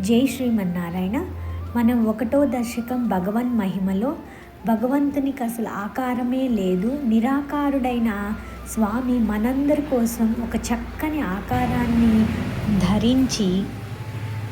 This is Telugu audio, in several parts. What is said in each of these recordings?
జై శ్రీమన్నారాయణ. మనం 1వ దశకం భగవన్ మహిమలో భగవంతునికి అసలు ఆకారమే లేదు, నిరాకారుడైన స్వామి మనందరి కోసం ఒక చక్కని ఆకారాన్ని ధరించి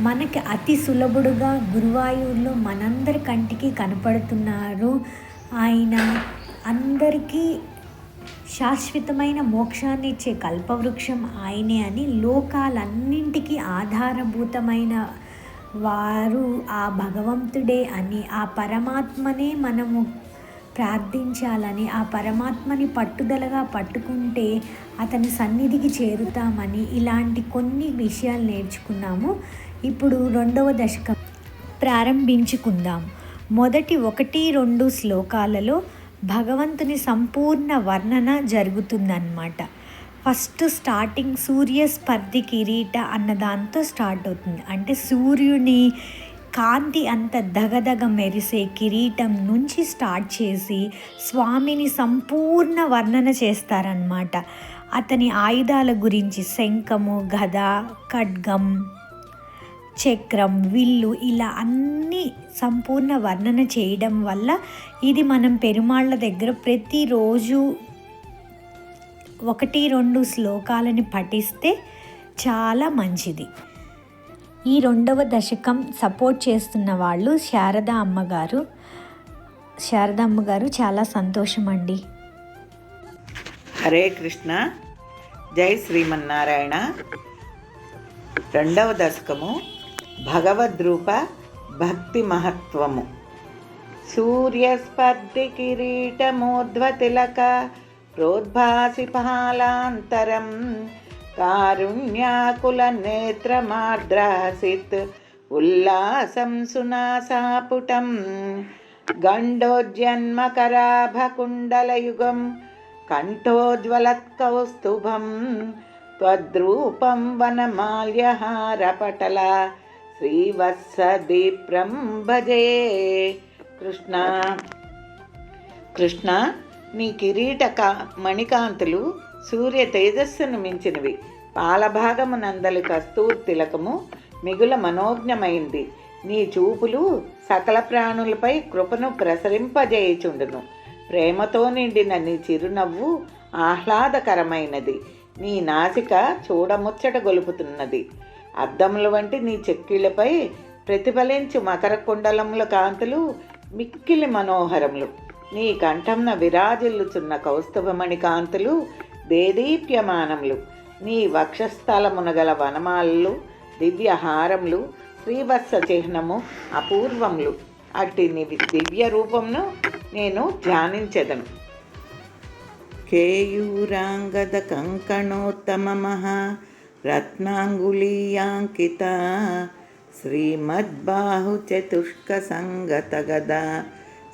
మనకి అతి సులభుడుగా గురువాయూర్లో మనందరి కంటికి కనపడుతున్నారు. ఆయన అందరికీ శాశ్వతమైన మోక్షాన్ని ఇచ్చే కల్పవృక్షం ఆయనే అని, లోకాలన్నింటికీ ఆధారభూతమైన వారు ఆ భగవంతుడే అని, ఆ పరమాత్మనే మనము ప్రార్థించాలని, ఆ పరమాత్మని పట్టుదలగా పట్టుకుంటే అతని సన్నిధికి చేరుతామని, ఇలాంటి కొన్ని విషయాలు నేర్చుకున్నాము. ఇప్పుడు 2వ దశకం ప్రారంభించుకుందాం. మొదటి 1-2 శ్లోకాలలో భగవంతుని సంపూర్ణ వర్ణన జరుగుతుందన్నమాట. ఫస్ట్ స్టార్టింగ్ సూర్యస్పర్ధి కిరీట అన్న దాంతో స్టార్ట్ అవుతుంది. అంటే సూర్యుని కాంతి అంత దగదగ మెరిసే కిరీటం నుంచి స్టార్ట్ చేసి స్వామిని సంపూర్ణ వర్ణన చేస్తారన్నమాట. అతని ఆయుధాల గురించి శంఖము, గద, ఖడ్గం, చక్రం, విల్లు ఇలా అన్నీ సంపూర్ణ వర్ణన చేయడం వల్ల ఇది మనం పెరుమాళ్ళ దగ్గర ప్రతిరోజు 1-2 శ్లోకాలని పఠిస్తే చాలా మంచిది. ఈ 2వ దశకం సపోర్ట్ చేస్తున్న వాళ్ళు శారద అమ్మగారు. శారద అమ్మగారు చాలా సంతోషం అండి. హరే కృష్ణ. జై శ్రీమన్నారాయణ. 2వ దశకము భగవద్రూప భక్తి మహత్వము. సూర్యస్పర్ధి కిరీటమోద్వతిలక ప్రోద్భాసి పాలాంతరం కారుణ్యాకుల నేత్రమార్ద్రాసిత్ ఉల్లాసం సునాసాపుటం గండోజ్జన్మకరాభకుండలయుగం కంఠోజ్వలత్కౌస్తుభం త్వద్రూపం వనమాల్యహారపటల శ్రీవత్సదీప్రం భజే. కృష్ణ కృష్ణ, నీ కిరీట మణికాంతులు సూర్య తేజస్సును మించినవి. పాలభాగము నందలి కస్తూర్ తిలకము మిగుల మనోజ్ఞమైంది. నీ చూపులు సకల ప్రాణులపై కృపను ప్రసరింపజేయుచుండును. ప్రేమతో నిండిన నీ చిరునవ్వు ఆహ్లాదకరమైనది. నీ నాసిక చూడముచ్చట గొలుపుతున్నది. అద్దముల వంటి నీ చెక్కిళ్లపై ప్రతిఫలించు మకర కుండలముల కాంతులు మిక్కిలి మనోహరములు. నీ కంఠంన విరాజిల్లుచున్న కౌస్తుభమణి కాంతులు దేదీప్యమానములు. నీ వక్షస్థలమున గల వనమాలలు దివ్యహారములు శ్రీవత్స చిహ్నము అపూర్వములు. అట్టి నీ దివ్య రూపమును నేను ధ్యానించెదను. కేయూరాంగద కంకణోత్తమమహా రత్నాంగులీయాంకిత శ్రీమద్బాహు చతుష్క సంగత గదా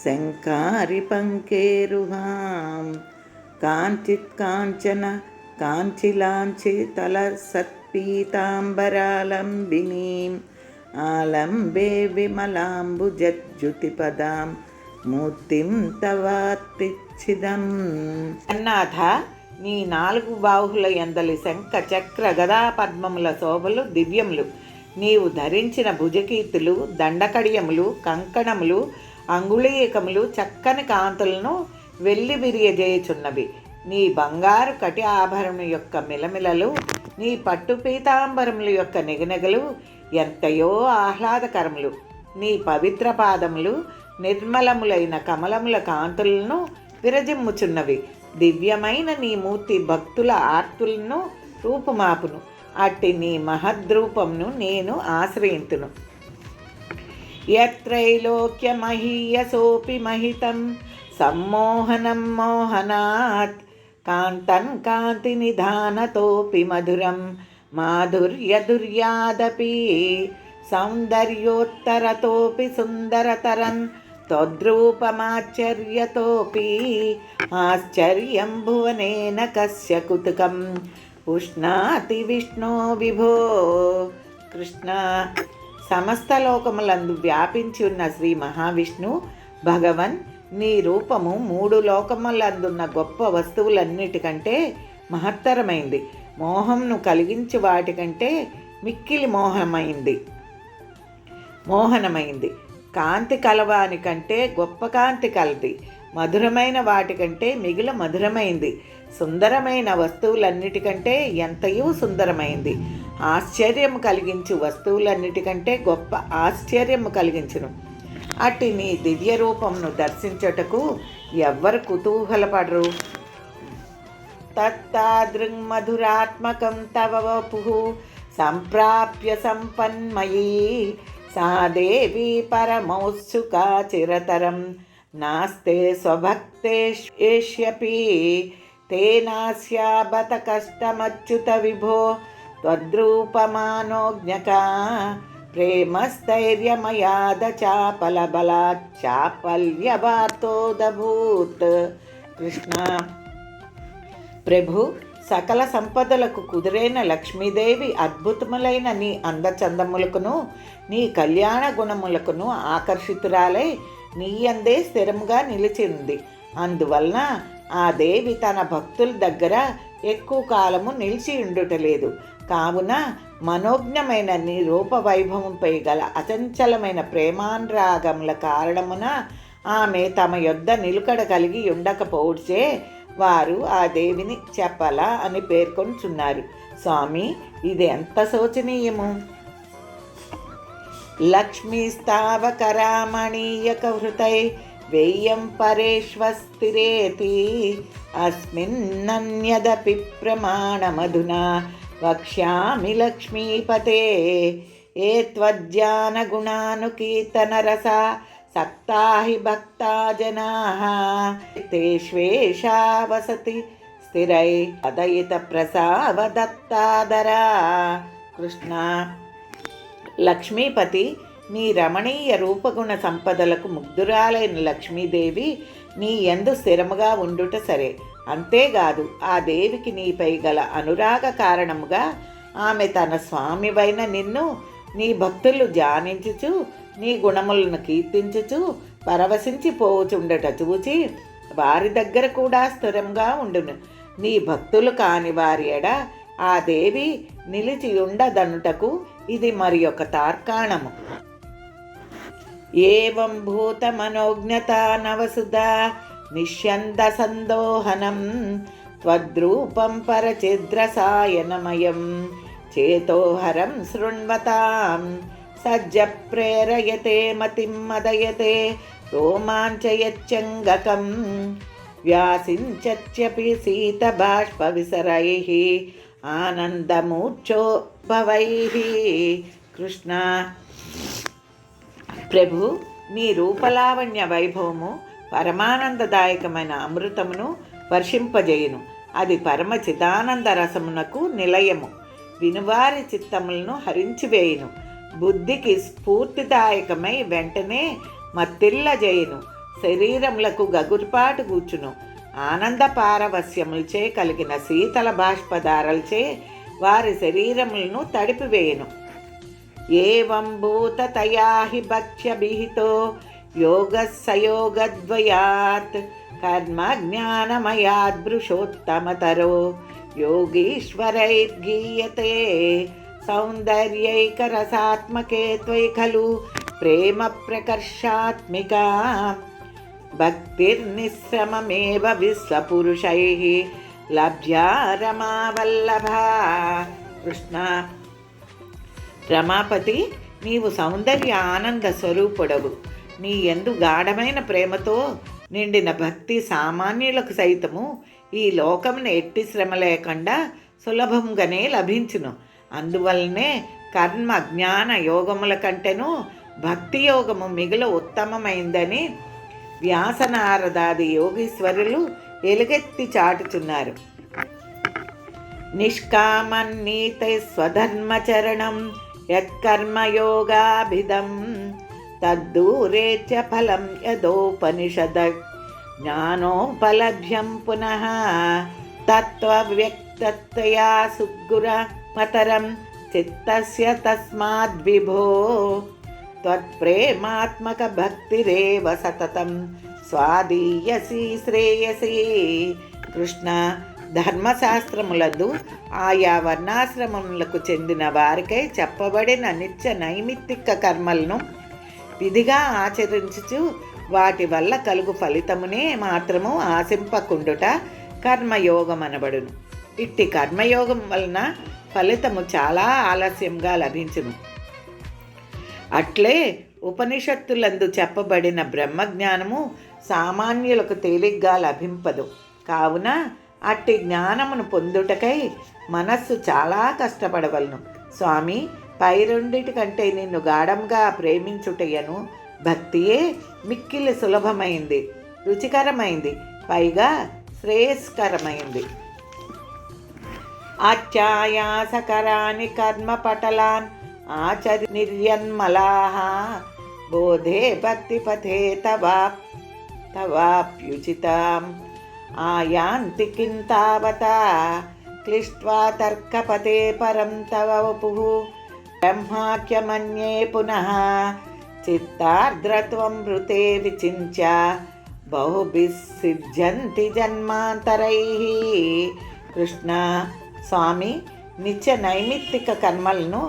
శంకారి పంకేరుహాం కాంచిత్ కాంచన కాంచిలాంచితల సత్పీతాంబరాలంబినీం ఆలంబే విమలాంబుజజ్జుతిపదాం మూర్తిం తవాత్తిచ్చిదం. అన్నాథ, నీ 4 బాహుల యందలి శంఖ చక్ర గదా పద్మముల శోభలు దివ్యములు. నీవు ధరించిన భుజకీర్తులు, దండకడియములు, కంకణములు, అంగుళీయకములు చక్కని కాంతులను వెల్లి విరియజేయుచున్నవి. నీ బంగారు కటి ఆభరణం యొక్క మిలమిలలు, నీ పట్టు పీతాంబరముల యొక్క నిగనగలు ఎంతయో ఆహ్లాదకరములు. నీ పవిత్ర పాదములు నిర్మలములైన కమలముల కాంతులను విరజిమ్ముచున్నవి. దివ్యమైన నీ మూర్తి భక్తుల ఆర్తులను రూపుమాపును. అట్టి నీ మహద్రూపమును నేను ఆశ్రయింతును. యత్రైలోక్యమహీయసోపి మహితం సమ్మోహనం మోహనాత్ కాంతన్ కాంతి నిధానతోపి మధురం మాధుర్యదుర్యాదపి సౌందర్యోత్తరతోపి సుందరతరన్ త్వద్రూపమాశ్చర్యతోపి ఆశ్చర్యం భువనేన కస్య కుతుకం ఉష్ణాతి విష్ణో విభో. కృష్ణ, సమస్త లోకములందు వ్యాపించి ఉన్న శ్రీ మహావిష్ణు భగవన్, నీ రూపము 3 లోకములందున్న గొప్ప వస్తువులన్నిటికంటే మహత్తరమైంది. మోహంను కలిగించు వాటికంటే మిక్కిలి మోహమైంది. మోహనమైంది. కాంతి కలవాని కంటే గొప్ప కాంతి కలది. మధురమైన వాటికంటే మిగుల మధురమైంది. సుందరమైన వస్తువులన్నిటికంటే ఎంతయూ సుందరమైంది. ఆశ్చర్యము కలిగించు వస్తువులన్నిటికంటే గొప్ప ఆశ్చర్యము కలిగించును. అట్టి నీ దివ్య రూపమును దర్శించుటకు ఎవ్వరు కుతూహలపడరు. తత్తాదృంగ్మధురాత్మకం తవ వపుః సంప్రాప్య సంపన్మయీ సా దేవీ పరమౌత్సుకా చిరతరం నాస్తే స్వభక్తేష్యపి తేనాస్యాబత కష్టమచ్యుత విభో త్వద్రూపమానోజ్ఞకా ప్రేమస్థైర్యమయాద చాపలబలాత్ చాపల్యవార్తోదభూత్. కృష్ణ ప్రభు, సకల సంపదలకు కుదురైన లక్ష్మీదేవి అద్భుతములైన నీ అందచందములకును నీ కళ్యాణ గుణములకును ఆకర్షితురాలై నీ అందే స్థిరముగా నిలిచింది. అందువలన ఆ దేవి తన భక్తుల దగ్గర ఎక్కువ కాలము నిలిచి ఉండుటలేదు. కావున మనోజ్ఞమైన నీ రూపవైభవంపై గల అచంచలమైన ప్రేమానురాగముల కారణమున ఆమె తమ యొద్ద నిలుకడ కలిగి ఉండకపోవచ్చే వారు ఆ దేవిని చెప్పల అని పేర్కొంటున్నారు. స్వామి, ఇది ఎంత శోచనీయము! లక్ష్మీస్తావకరామణీయక హృతై వేయం పరేష్వస్థిరేతి అస్మిన్నన్యదపి ప్రమాణమధునా వక్ష్యామి లక్ష్మీపతే. ఏ త్వజ్జానగుణానుకీర్తనరసా సక్తా హి భక్తా జనాః తేష్వేషా వసతి స్థిరై అదయిత ప్రసావదత్తాదరా. కృష్ణ లక్ష్మీపతి, నీ రమణీయ రూపగుణ సంపదలకు ముగ్ధురాలైన లక్ష్మీదేవి నీ యందు స్థిరముగా ఉండుట సరే. అంతేకాదు, ఆ దేవికి నీపై గల అనురాగ కారణముగా ఆమె తన స్వామివైన నిన్ను నీ భక్తులు ధ్యానించుచు నీ గుణములను కీర్తించుచు పరవశించి పోవుచుండట చూచి వారి దగ్గర కూడా స్థిరంగా ఉండును. నీ భక్తులు కాని వారి ఎడ ఆ దేవి నిలిచి ఉండదనుటకు ఇది మరి ఒక తార్కాణము. ఏవం భూత మనోజ్ఞత నవసుధా నిష్యంద సందోహనం త్వద్రూపం పరచిద్రసాయనమయం చేతోహరం శృణ్వతాం సజ్జ ప్రేరయతే మతిం మదయతే రోమాంచయచ్చంగకం వ్యాసించత్యపి శీతబాష్ప విసరైః ఆనందమూర్ఛోద్భవైః. కృష్ణ ప్రభు, నీ రూపలావణ్య వైభవము పరమానందదాయకమైన అమృతమును వర్షింపజేయును. అది పరమ చిదానంద రసమునకు నిలయము. వినువారి చిత్తములను హరించివేయును. బుద్ధికి స్ఫూర్తిదాయకమై వెంటనే మత్తిల్లజేయును. శరీరములకు గగుర్పాటు కూర్చును. ఆనంద పారవస్యములచే కలిగిన శీతల బాష్పధారలచే వారి శరీరములను తడిపివేయును. ఏవం భూతతయా హి భక్ష్యభిహితో యోగస్సయోగద్వయాత్ కర్మ జ్ఞానమయాద్భృషోత్తమతరో యోగీశ్వరైర్గీయతే సౌందర్యైకరసాత్మకే త్వయి ఖలు ప్రేమ ప్రకర్షాత్మికా భక్తిర్నిశ్రమమేవ విశ్వపురుషైః లభ్యా రమావల్లభా. కృష్ణ రమాపతి, నీవు సౌందర్య ఆనంద స్వరూపుడవు. నీ యందు గాఢమైన ప్రేమతో నిండిన భక్తి సామాన్యులకు సైతము ఈ లోకమును ఎట్టి శ్రమ లేకుండా సులభంగానే లభించును. అందువల్లనే కర్మ జ్ఞాన యోగముల కంటేనూ భక్తి యోగము మిగుల ఉత్తమమైందని వ్యాసనారదాది యోగీశ్వరులు ఎలుగెత్తి చాటుచున్నారు. నిష్కామన్నీతై స్వధర్మచరణం యత్కర్మయోగాభిధం తద్దూరేత్య ఫలం యదోపనిషద జ్ఞానోపలభ్యం పునః తత్వవ్యక్తతయా సుగురమతరం చిత్తస్య తస్మాద్విభో త్వత్ప్రేమాత్మక భక్తిరేవ సతతం స్వాదీయసి శ్రేయసి. కృష్ణ ధర్మశాస్త్రములందు ఆయా వర్ణాశ్రమములకు చెందిన వారికై చెప్పబడిన నిత్య నైమిత్తిక కర్మలను విధిగా ఆచరించుచు వాటి వల్ల కలుగు ఫలితమునే మాత్రము ఆశింపకుండుట కర్మయోగం అనబడును. ఇట్టి కర్మయోగం వలన ఫలితము చాలా ఆలస్యంగా లభించును. అట్లే ఉపనిషత్తులందు చెప్పబడిన బ్రహ్మజ్ఞానము సామాన్యులకు తేలిగ్గా లభింపదు. కావున అట్టి జ్ఞానమును పొందుటకై మనస్సు చాలా కష్టపడవలను. స్వామి, పై రెండిటి కంటే నిన్ను గాఢంగా ప్రేమించుటయను భక్తియే మిక్కిలి సులభమైంది, రుచికరమైంది, పైగా శ్రేయస్కరమైంది. ఆచ్యాయాసకరాని కర్మపటలాన్ ఆచర్యన్మలాః బోధే భక్తిపథే తవాప్యుచితాం ఆయాంతి కింతావతా క్లిష్ట్వా తర్కపతే పరం తవ వపుః బ్రహ్మాఖ్యమన్యే పునః చిత్తార్ద్రత్వం మృతే విచింత్య బహుభిః సిద్ధ్యంతి జన్మాంతరైః. కృష్ణ, స్వామి, నిత్య నైమిత్తిక కర్మలను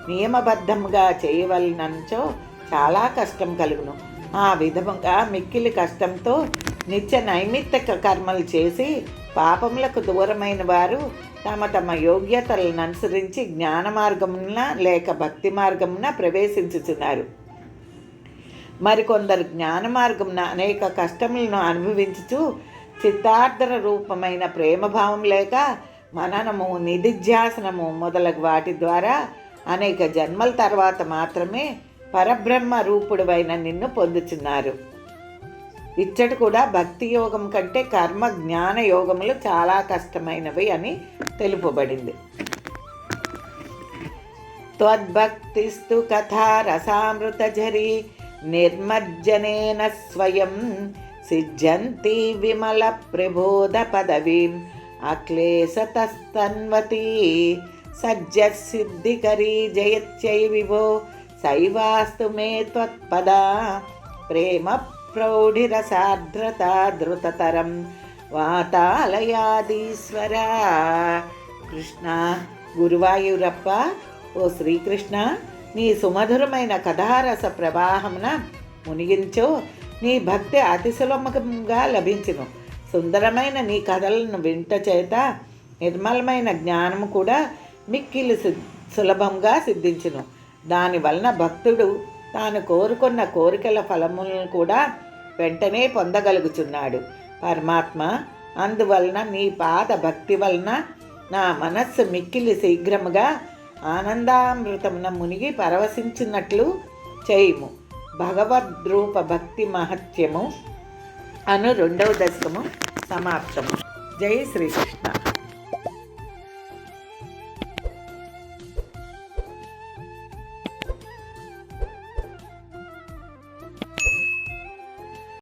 నియమబద్ధముగా చేయవలనంచో చాలా కష్టం కలుగును. ఆ విధముగా మిక్కిలి కష్టంతో నిత్య నైమిత్తిక కర్మలు చేసి పాపములకు దూరమైన వారు తమ తమ యోగ్యతలను అనుసరించి జ్ఞాన మార్గమున లేక భక్తి మార్గమున ప్రవేశించుతున్నారు. మరికొందరు జ్ఞాన మార్గమున అనేక కష్టములను అనుభవించుచు చిత్తార్థర రూపమైన ప్రేమభావం లేక మననము, నిధిధ్యాసనము మొదలగు వాటి ద్వారా అనేక జన్మల తర్వాత మాత్రమే పరబ్రహ్మ రూపుడువైన నిన్ను పొందుచున్నారు. ఇచ్చట కూడా భక్తి యోగం కంటే కర్మ జ్ఞాన యోగములు చాలా కష్టమైనవి అని తెలుపబడింది. త్వద్భక్తిస్తు కథా రసామృతఝరీ నిర్మజ్జనేన స్వయం సిద్ధ్యంతి విమల ప్రబోధ పదవీం అక్లేశతస్తన్వతి సజ్జసిద్ధికరీ జయత్యై విభో శైవాస్తు మే త్వత్పద ప్రేమ ప్రౌఢిరసార్ద్రత ధృతతరం వాతాలయాదీశ్వర. కృష్ణ, గురువాయూరప్ప, ఓ శ్రీకృష్ణ, నీ సుమధురమైన కథారస ప్రవాహమున మునిగించో నీ భక్తి అతి సులభంగా లభించును. సుందరమైన నీ కథలను వింట చేత నిర్మలమైన జ్ఞానము కూడా మిక్కిలి సులభంగా సిద్ధించును. దానివలన భక్తుడు తాను కోరుకున్న కోరికల ఫలములను కూడా వెంటనే పొందగలుగుచున్నాడు. పరమాత్మ, అందువలన నీ పాద భక్తి వలన నా మనస్సు మిక్కిలి శీఘ్రముగా ఆనందామృతమున మునిగి పరవశించినట్లు చేయుము. భగవద్రూప భక్తి మహత్యము అను 2వ దశకము సమాప్తము. జై శ్రీకృష్ణ.